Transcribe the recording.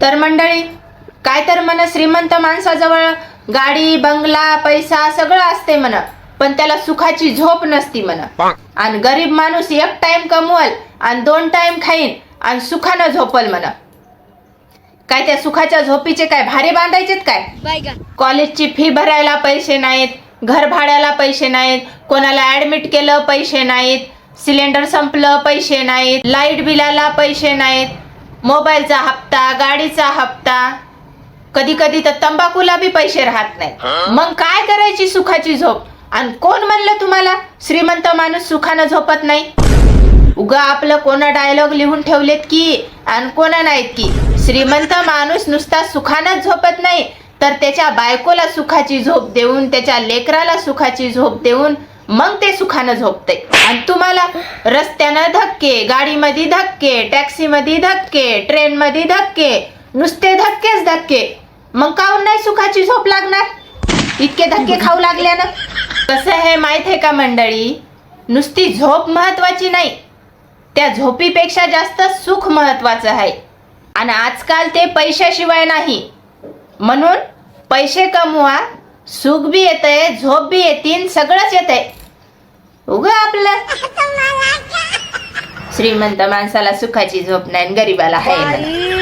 तर मंडळी, काय तर म्हण, श्रीमंत माणसाजवळ गाडी बंगला पैसा सगळं असते म्हण, पण त्याला सुखाची झोप नसती म्हण. आणि गरीब माणूस एक टाइम कमवल आणि 2 टाइम खाईन आणि सुखानं झोपल म्हण. काय त्या सुखाच्या झोपीचे काय भारे बांधायचेत काय? कॉलेजची फी भरायला पैसे नाहीत, घर भाड्याला पैसे नाहीत, कोणाला ऍडमिट केलं पैसे नाहीत, सिलेंडर संपलं पैसे नाहीत, लाईट बिलाला पैसे नाहीत, मोबाईलचा हप्ता, गाडीचा हप्ता, कधी कधी तर तंबाखूला बी पैसे राहत नाहीत. मग काय करायची सुखाची झोप? आणि कोण म्हणलं तुम्हाला श्रीमंत माणूस सुखानं झोपत नाही? उगा आपलं कोणा डायलॉग लिहून ठेवलेत की आणि कोणा नाहीत की. श्रीमंत माणूस नुसता सुखानच झोपत नाही, तर त्याच्या बायकोला सुखाची झोप देऊन, त्याच्या लेकराला सुखाची झोप देऊन मग ते सुखानं झोपते. आणि तुम्हाला रस्त्यानं धक्के, गाडीमध्ये धक्के, टॅक्सीमध्ये धक्के, ट्रेनमध्ये धक्के, नुसते धक्केच धक्के, मग काहून नाही सुखाची झोप लागणार? इतके धक्के खाऊ लागल्यानं. कसं आहे माहित आहे का मंडळी, नुसती झोप महत्वाची नाही, त्या झोपीपेक्षा जास्त सुख महत्वाचं आहे. आणि आजकाल ते पैशाशिवाय नाही. म्हणून पैसे कमवा, सुख बी येतंय, झोप बी येतील, सगळंच येतंय. उगा आपलं श्रीमंत माणसाला सुखाची झोप नाही, गरीबाला आहे.